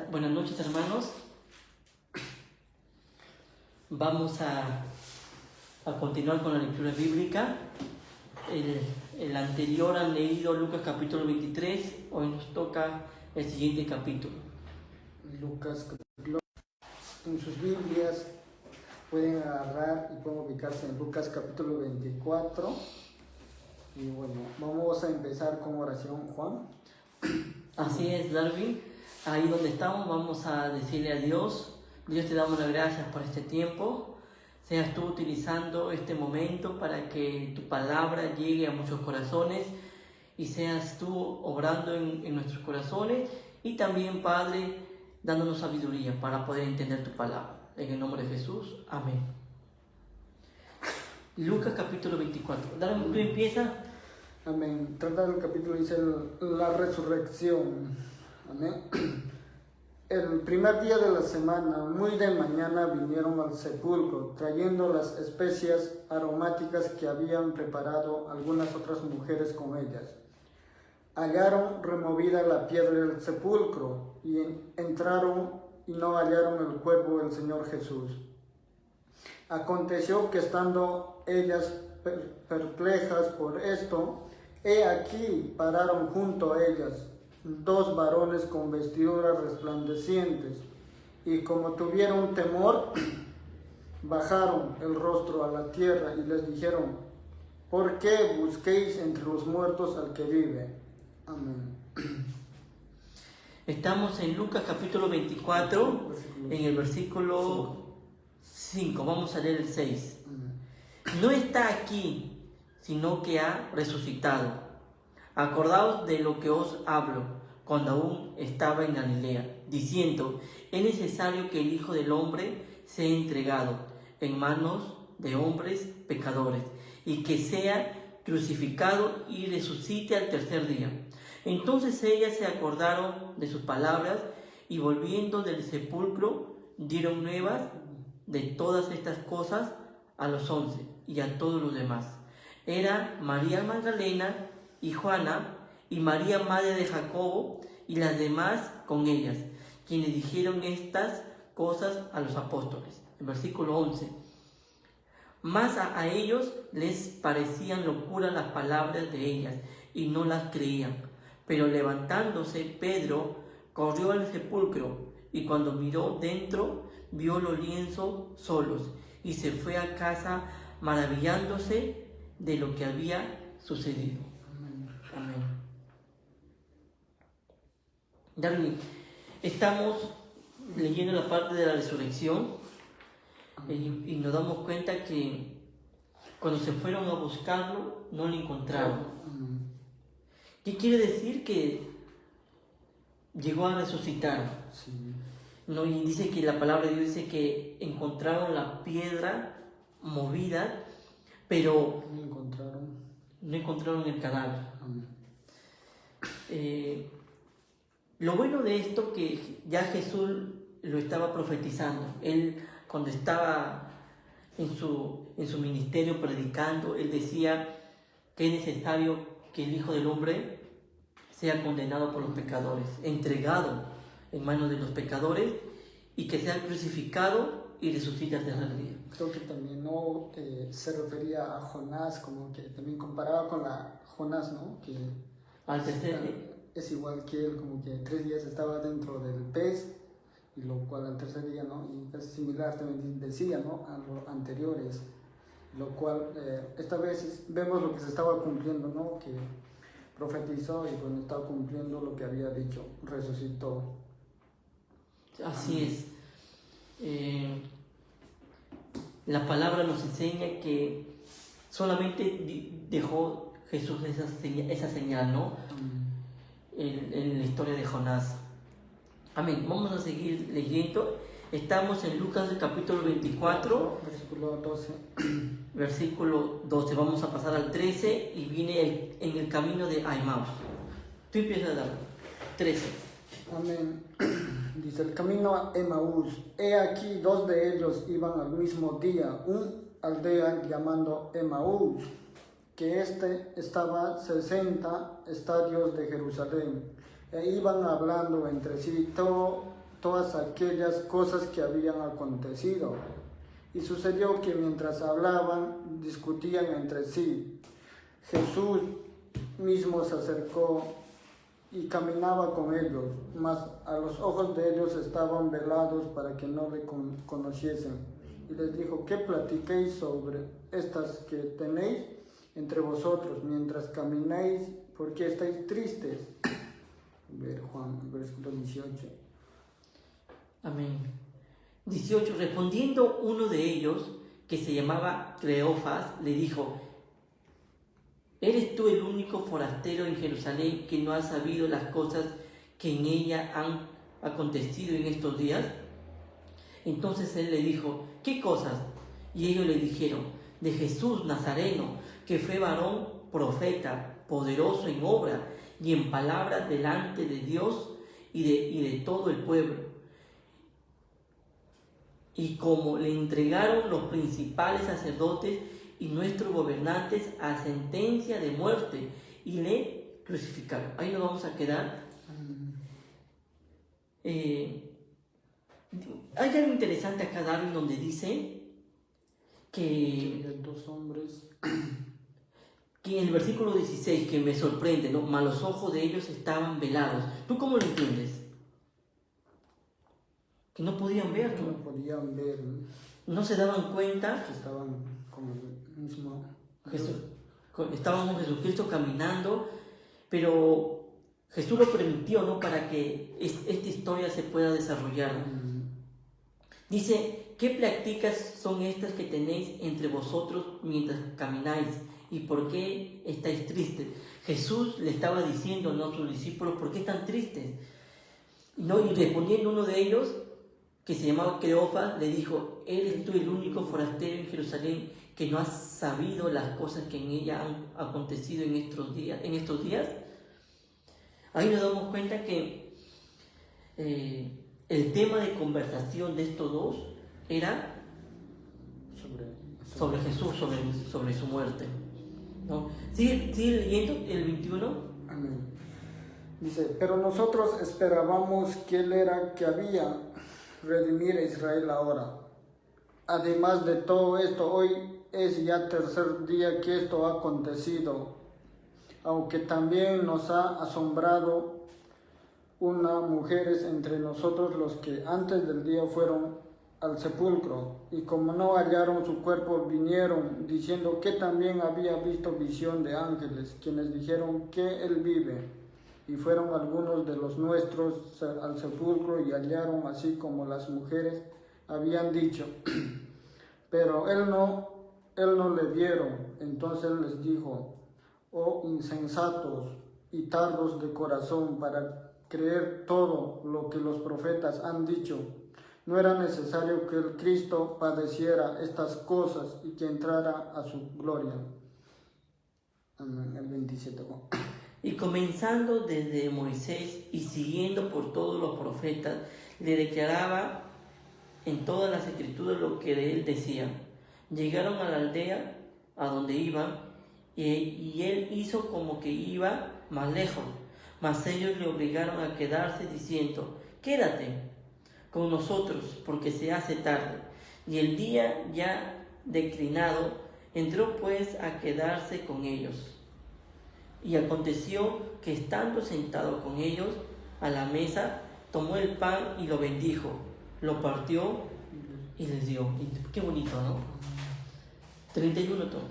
Buenas noches, hermanos. Vamos a continuar con la lectura bíblica. El anterior han leído Lucas capítulo 23. Hoy nos toca el siguiente capítulo. Lucas capítulo. En sus Biblias pueden agarrar y pueden ubicarse en Lucas capítulo 24. Y bueno, vamos a empezar con oración, Juan. Así es, Darwin. Ahí donde estamos vamos a decirle a Dios: Dios, te damos las gracias por este tiempo. Seas tú utilizando este momento para que tu palabra llegue a muchos corazones y seas tú obrando en nuestros corazones, y también, Padre, dándonos sabiduría para poder entender tu palabra. En el nombre de Jesús, amén. Lucas capítulo 24. Darwin, ¿tú empiezas? Amén. Trata del capítulo, dice la resurrección. Amén. El primer día de la semana, muy de mañana, vinieron al sepulcro, trayendo las especias aromáticas que habían preparado algunas otras mujeres con ellas. Hallaron removida la piedra del sepulcro, y entraron y no hallaron el cuerpo del Señor Jesús. Aconteció que estando ellas perplejas por esto, he aquí pararon junto a ellas dos varones con vestiduras resplandecientes, y como tuvieron temor, bajaron el rostro a la tierra y les dijeron: ¿por qué busquéis entre los muertos al que vive? Amén. Estamos en Lucas capítulo 24, en el versículo 5. Vamos a leer el 6. No está aquí, sino que ha resucitado. Acordaos de lo que os hablo cuando aún estaba en Galilea, diciendo: es necesario que el Hijo del Hombre sea entregado en manos de hombres pecadores, y que sea crucificado y resucite al tercer día. Entonces ellas se acordaron de sus palabras, y volviendo del sepulcro dieron nuevas de todas estas cosas a los 11 y a todos los demás. Era María Magdalena y Juana, y María madre de Jacobo, y las demás con ellas, quienes dijeron estas cosas a los apóstoles. El versículo 11. Mas a ellos les parecían locura las palabras de ellas, y no las creían. Pero levantándose, Pedro corrió al sepulcro, y cuando miró dentro, vio los lienzos solos, y se fue a casa maravillándose de lo que había sucedido. Amén. Darwin, estamos leyendo la parte de la resurrección, y nos damos cuenta que cuando se fueron a buscarlo no lo encontraron. ¿Qué quiere decir? Que llegó a resucitar. Sí. No, y dice que la palabra de Dios dice que encontraron la piedra movida, pero no encontraron el cadáver. Lo bueno de esto, que ya Jesús lo estaba profetizando. Él, cuando estaba en su ministerio predicando, él decía que es necesario que el Hijo del Hombre sea condenado por los pecadores, entregado en manos de los pecadores, y que sea crucificado y resucite al tercer día. Creo que también no se refería a Jonás, como que también comparaba con la Jonás, ¿no? Que al tercer día es igual que él, como que 3 días estaba dentro del pez, y lo cual al tercer día, ¿no? Y es similar también decía, ¿no? A los anteriores, lo cual esta vez vemos lo que se estaba cumpliendo, ¿no? Que profetizó, y cuando estaba cumpliendo lo que había dicho, resucitó. Así es. La palabra nos enseña que solamente dejó Jesús esa señal, ¿no? En la historia de Jonás. Amén. Vamos a seguir leyendo. Estamos en Lucas capítulo 24, versículo 12. Versículo 12. Vamos a pasar al 13, y viene en el camino de Emmaus. Tú empiezas a dar 13. Amén. Dice: el camino a Emaús. He aquí, 2 de ellos iban al mismo día, un aldea llamando Emaús, que estaba 60 estadios de Jerusalén, e iban hablando entre sí todas aquellas cosas que habían acontecido. Y sucedió que mientras hablaban, discutían entre sí. Jesús mismo se acercó y caminaba con ellos, mas a los ojos de ellos estaban velados para que no le conociesen. Y les dijo: ¿qué platiquéis sobre estas que tenéis entre vosotros mientras camináis? ¿Por qué estáis tristes? Ver Juan, versículo 18. Amén. 18. Respondiendo uno de ellos, que se llamaba Cleofas, le dijo: ¿eres tú el único forastero en Jerusalén que no ha sabido las cosas que en ella han acontecido en estos días? Entonces él le dijo: ¿qué cosas? Y ellos le dijeron: de Jesús Nazareno, que fue varón profeta, poderoso en obra y en palabra delante de Dios y de todo el pueblo. Y como le entregaron los principales sacerdotes y nuestros gobernantes a sentencia de muerte y le crucificaron. Ahí nos vamos a quedar. Hay algo interesante acá, Darwin, donde dice que dos hombres, que en el versículo 16, que me sorprende, ¿no? Mas los ojos de ellos estaban velados. ¿Tú cómo lo entiendes? Que no podían ver, ¿no? No podían ver, No se daban cuenta que estaban con el mismo Jesús. Estábamos con Jesucristo caminando, pero Jesús lo permitió, ¿no? Para que esta historia se pueda desarrollar. Dice: ¿qué prácticas son estas que tenéis entre vosotros mientras camináis? ¿Y por qué estáis tristes? Jesús le estaba diciendo, ¿no?, a sus discípulos: ¿por qué están tristes? ¿No? Y respondiendo uno de ellos, que se llamaba Cleofas, le dijo: ¿eres tú el único forastero en Jerusalén que no has sabido las cosas que en ella han acontecido en estos días? Ahí nos damos cuenta que el tema de conversación de estos dos era sobre Jesús, sobre su muerte, ¿no? Sigue leyendo el 21. Amén. Dice: pero nosotros esperábamos que Él era que había redimir a Israel ahora. Además de todo esto, hoy es ya tercer día que esto ha acontecido, aunque también nos ha asombrado unas mujeres entre nosotros, los que antes del día fueron al sepulcro, y como no hallaron su cuerpo, vinieron diciendo que también había visto visión de ángeles, quienes dijeron que Él vive. Y fueron algunos de los nuestros al sepulcro y hallaron así como las mujeres habían dicho, pero él no le vieron. Entonces les dijo: oh insensatos y tardos de corazón para creer todo lo que los profetas han dicho. ¿No era necesario que el Cristo padeciera estas cosas y que entrara a su gloria? Amén. El 27. Y comenzando desde Moisés y siguiendo por todos los profetas, le declaraba en todas las escrituras lo que de él decía. Llegaron a la aldea a donde iban, y él hizo como que iba más lejos, mas ellos le obligaron a quedarse diciendo: quédate con nosotros, porque se hace tarde. Y el día ya declinado, entró pues a quedarse con ellos. Y aconteció que, estando sentado con ellos a la mesa, tomó el pan y lo bendijo, lo partió y les dio. Qué bonito, ¿no? 31 todo.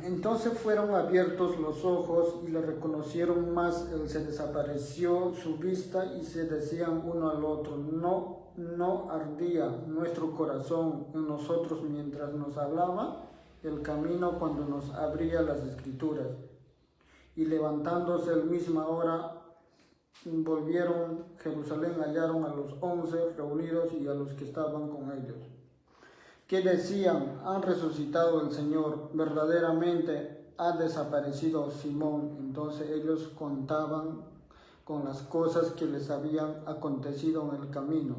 Entonces fueron abiertos los ojos y le reconocieron, más él se desapareció su vista, y se decían uno al otro: no ardía nuestro corazón en nosotros mientras nos hablaba el camino, cuando nos abría las escrituras. Y levantándose el misma hora, volvieron a Jerusalén, hallaron a los 11 reunidos y a los que estaban con ellos, que decían: han resucitado el Señor, verdaderamente ha desaparecido Simón. Entonces ellos contaban con las cosas que les habían acontecido en el camino,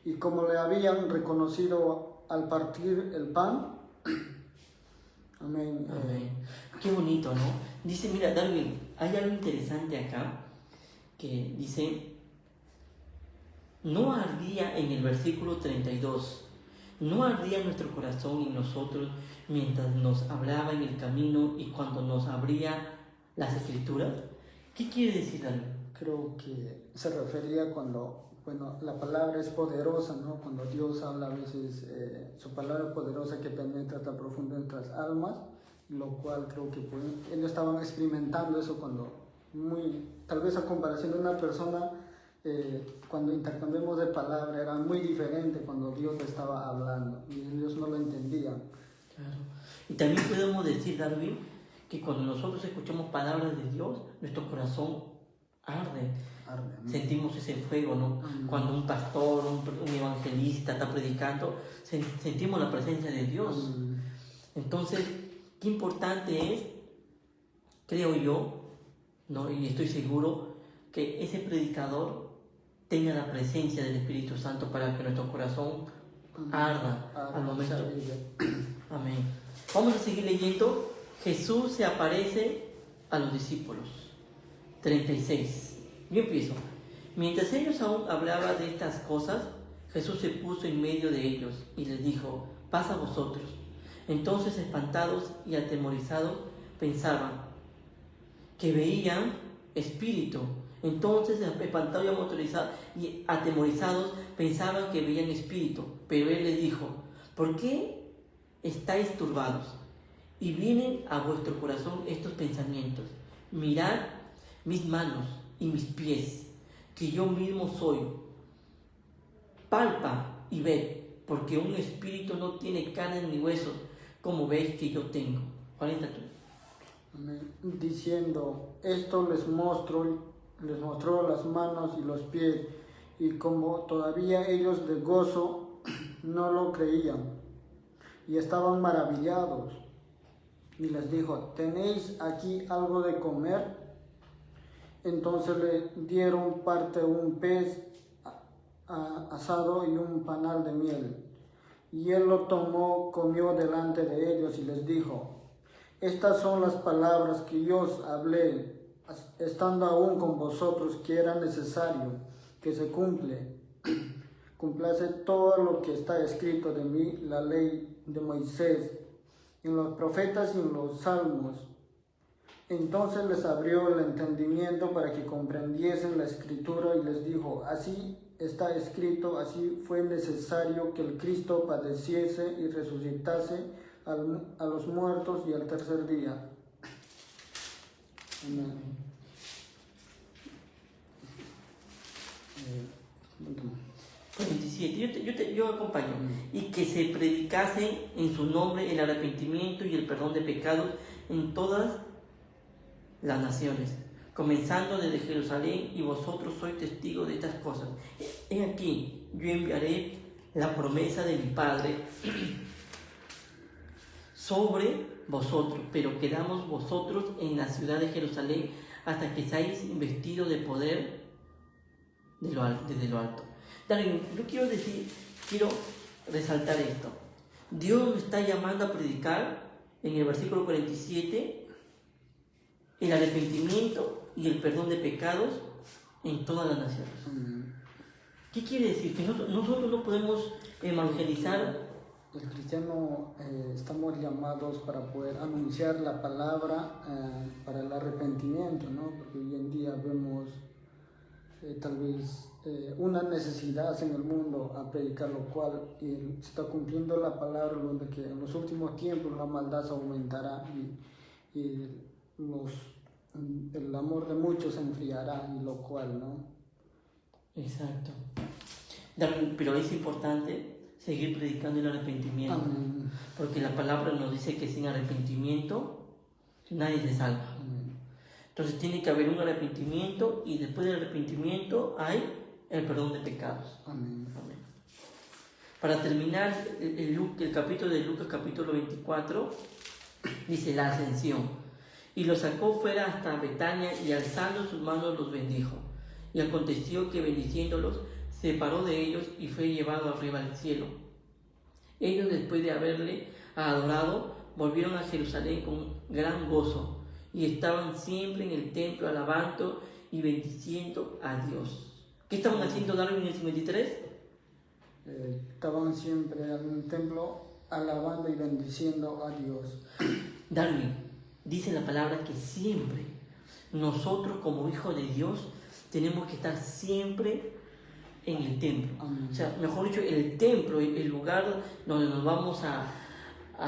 y como le habían reconocido al partir el pan. Amén. Amén. Qué bonito, ¿no? Dice, mira, Darwin, hay algo interesante acá, que dice no ardía en el versículo 32, no ardía nuestro corazón en nosotros mientras nos hablaba en el camino y cuando nos abría las escrituras. ¿Qué quiere decir algo? Creo que se refería cuando, bueno, la palabra es poderosa, ¿no? Cuando Dios habla a veces, su palabra poderosa que penetra tan profundo en nuestras almas, lo cual creo que pues, ellos estaban experimentando eso cuando, tal vez a comparación de una persona, cuando intercambiamos de palabra era muy diferente cuando Dios estaba hablando y ellos no lo entendían. Claro. Y también podemos decir, Darwin, que cuando nosotros escuchamos palabras de Dios, nuestro corazón arde. Sentimos ese fuego, ¿no? Cuando un pastor, un evangelista está predicando, sentimos la presencia de Dios. Entonces, qué importante es, creo yo, ¿no? Y estoy seguro, que ese predicador tenga la presencia del Espíritu Santo para que nuestro corazón arda al momento. Amén. Vamos a seguir leyendo. Jesús se aparece a los discípulos. 36. Yo empiezo. Mientras ellos aún hablaban de estas cosas, Jesús se puso en medio de ellos y les dijo: paz a vosotros. Entonces, espantados y atemorizados, pensaban que veían espíritu. Entonces, espantados y atemorizados, pensaban que veían espíritu. Pero él les dijo: ¿por qué estáis turbados? Y vienen a vuestro corazón estos pensamientos. Mirad mis manos y mis pies, que yo mismo soy. Palpa y ved, porque un espíritu no tiene carne ni huesos, como veis que yo tengo. 42. Diciendo, esto les mostró las manos y los pies, y como todavía ellos de gozo no lo creían, y estaban maravillados. Y les dijo: ¿tenéis aquí algo de comer? Entonces le dieron parte un pez asado y un panal de miel. Y él lo tomó, comió delante de ellos y les dijo: estas son las palabras que yo os hablé, estando aún con vosotros, que era necesario que se cumplase todo lo que está escrito de mí, la ley de Moisés, en los profetas y en los salmos. Entonces les abrió el entendimiento para que comprendiesen la escritura y les dijo: así está escrito, así fue necesario que el Cristo padeciese y resucitase a los muertos y al tercer día. Amén. 47. Yo acompaño. Y que se predicase en su nombre el arrepentimiento y el perdón de pecados en todas las naciones, comenzando desde Jerusalén, y vosotros sois testigos de estas cosas. He aquí, yo enviaré la promesa de mi Padre sobre vosotros, pero quedamos vosotros en la ciudad de Jerusalén hasta que seáis investidos de poder desde lo alto. Yo quiero resaltar esto. Dios nos está llamando a predicar en el versículo 47 el arrepentimiento y el perdón de pecados en todas las naciones. ¿Qué quiere decir? Que nosotros no podemos evangelizar. El cristiano estamos llamados para poder anunciar la palabra para el arrepentimiento, ¿no? Porque hoy en día vemos tal vez una necesidad en el mundo a predicar, lo cual se está cumpliendo la palabra, donde que en los últimos tiempos la maldad se aumentará y el amor de muchos se enfriará, y lo cual, ¿no? Exacto. Pero es importante seguir predicando el arrepentimiento. Amén. Porque la palabra nos dice que sin arrepentimiento nadie se salva. Amén. Entonces tiene que haber un arrepentimiento, y después del arrepentimiento hay el perdón de pecados. Amén. Amén. Para terminar el capítulo de Lucas, capítulo 24, dice la ascensión. Y los sacó fuera hasta Betania, y alzando sus manos los bendijo. Y aconteció que, bendiciéndolos, se separó de ellos y fue llevado arriba al cielo. Ellos, después de haberle adorado, volvieron a Jerusalén con gran gozo, y estaban siempre en el templo alabando y bendiciendo a Dios. ¿Qué estaban haciendo Darwin en el 53? Estaban siempre en un templo alabando y bendiciendo a Dios. Darwin, dice la palabra que siempre nosotros como hijos de Dios tenemos que estar siempre en el templo. Amén. O sea, mejor dicho, el templo, el lugar donde nos vamos a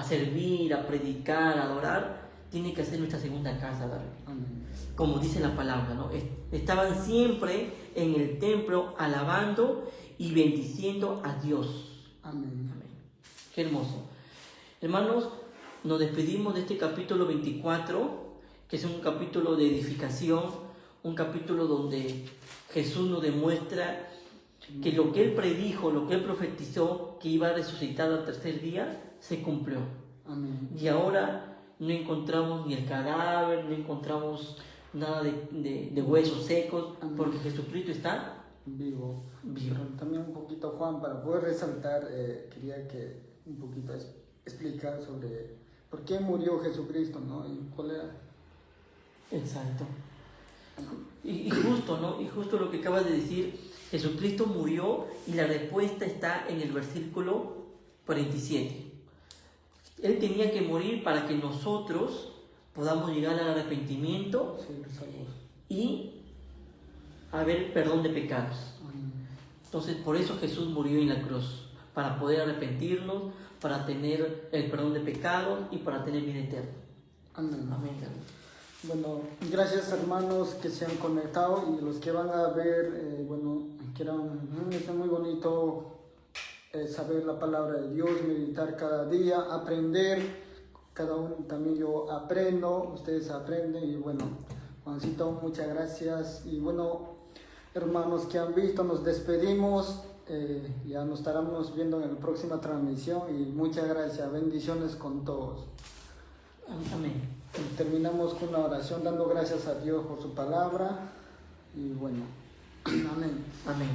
servir, a predicar, a adorar, tiene que ser nuestra segunda casa, Darwin. Amén. Como dice la palabra, ¿no? Estaban siempre en el templo alabando y bendiciendo a Dios. Amén. Amén. Qué hermoso. Hermanos, nos despedimos de este capítulo 24, que es un capítulo de edificación, un capítulo donde Jesús nos demuestra que lo que Él predijo, lo que Él profetizó, que iba a resucitar al tercer día, se cumplió. Amén. Y ahora no encontramos ni el cadáver, no encontramos nada de huesos secos, Amén. porque Jesucristo está Vivo. vivo. Pero también un poquito, Juan, para poder resaltar, quería que un poquito explicar sobre por qué murió Jesucristo, ¿no? Y cuál era. Exacto. Y justo, ¿no? Y justo lo que acabas de decir, Jesucristo murió y la respuesta está en el versículo 47. Él tenía que morir para que nosotros podamos llegar al arrepentimiento Sí, salvos. y haber perdón de pecados. Amén. Entonces, por eso Jesús murió en la cruz, para poder arrepentirnos, para tener el perdón de pecados y para tener vida eterna. Amén. Amén. Bueno, gracias hermanos que se han conectado y los que van a ver, es muy bonito saber la palabra de Dios, meditar cada día, aprender, cada uno también yo aprendo, ustedes aprenden y bueno, Juancito, muchas gracias y bueno, hermanos que han visto, nos despedimos, ya nos estaremos viendo en la próxima transmisión y muchas gracias, bendiciones con todos. Amén. Terminamos con una oración dando gracias a Dios por su palabra y bueno, amén. Amén.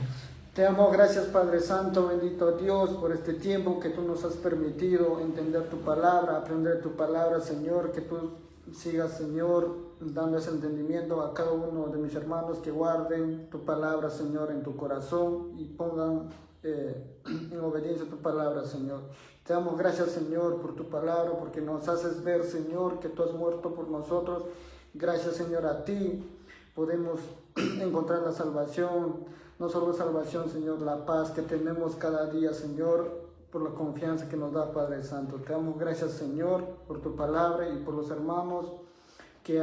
Te amo, gracias Padre Santo, bendito Dios, por este tiempo que tú nos has permitido entender tu palabra, aprender tu palabra, Señor, que tú sigas, Señor, dando ese entendimiento a cada uno de mis hermanos que guarden tu palabra, Señor, en tu corazón y pongan en obediencia a tu palabra, Señor. Te damos gracias, Señor, por tu palabra, porque nos haces ver, Señor, que tú has muerto por nosotros. Gracias, Señor, a ti podemos encontrar la salvación, no solo salvación, Señor, la paz que tenemos cada día, Señor, por la confianza que nos da Padre Santo. Te damos gracias, Señor, por tu palabra y por los hermanos que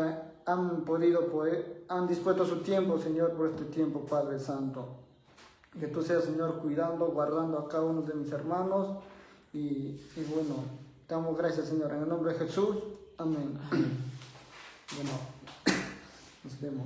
han dispuesto su tiempo, Señor, por este tiempo, Padre Santo. Que tú seas, Señor, cuidando, guardando a cada uno de mis hermanos. Y bueno, te damos gracias, Señor, en el nombre de Jesús. Amén. Bueno, nos vemos.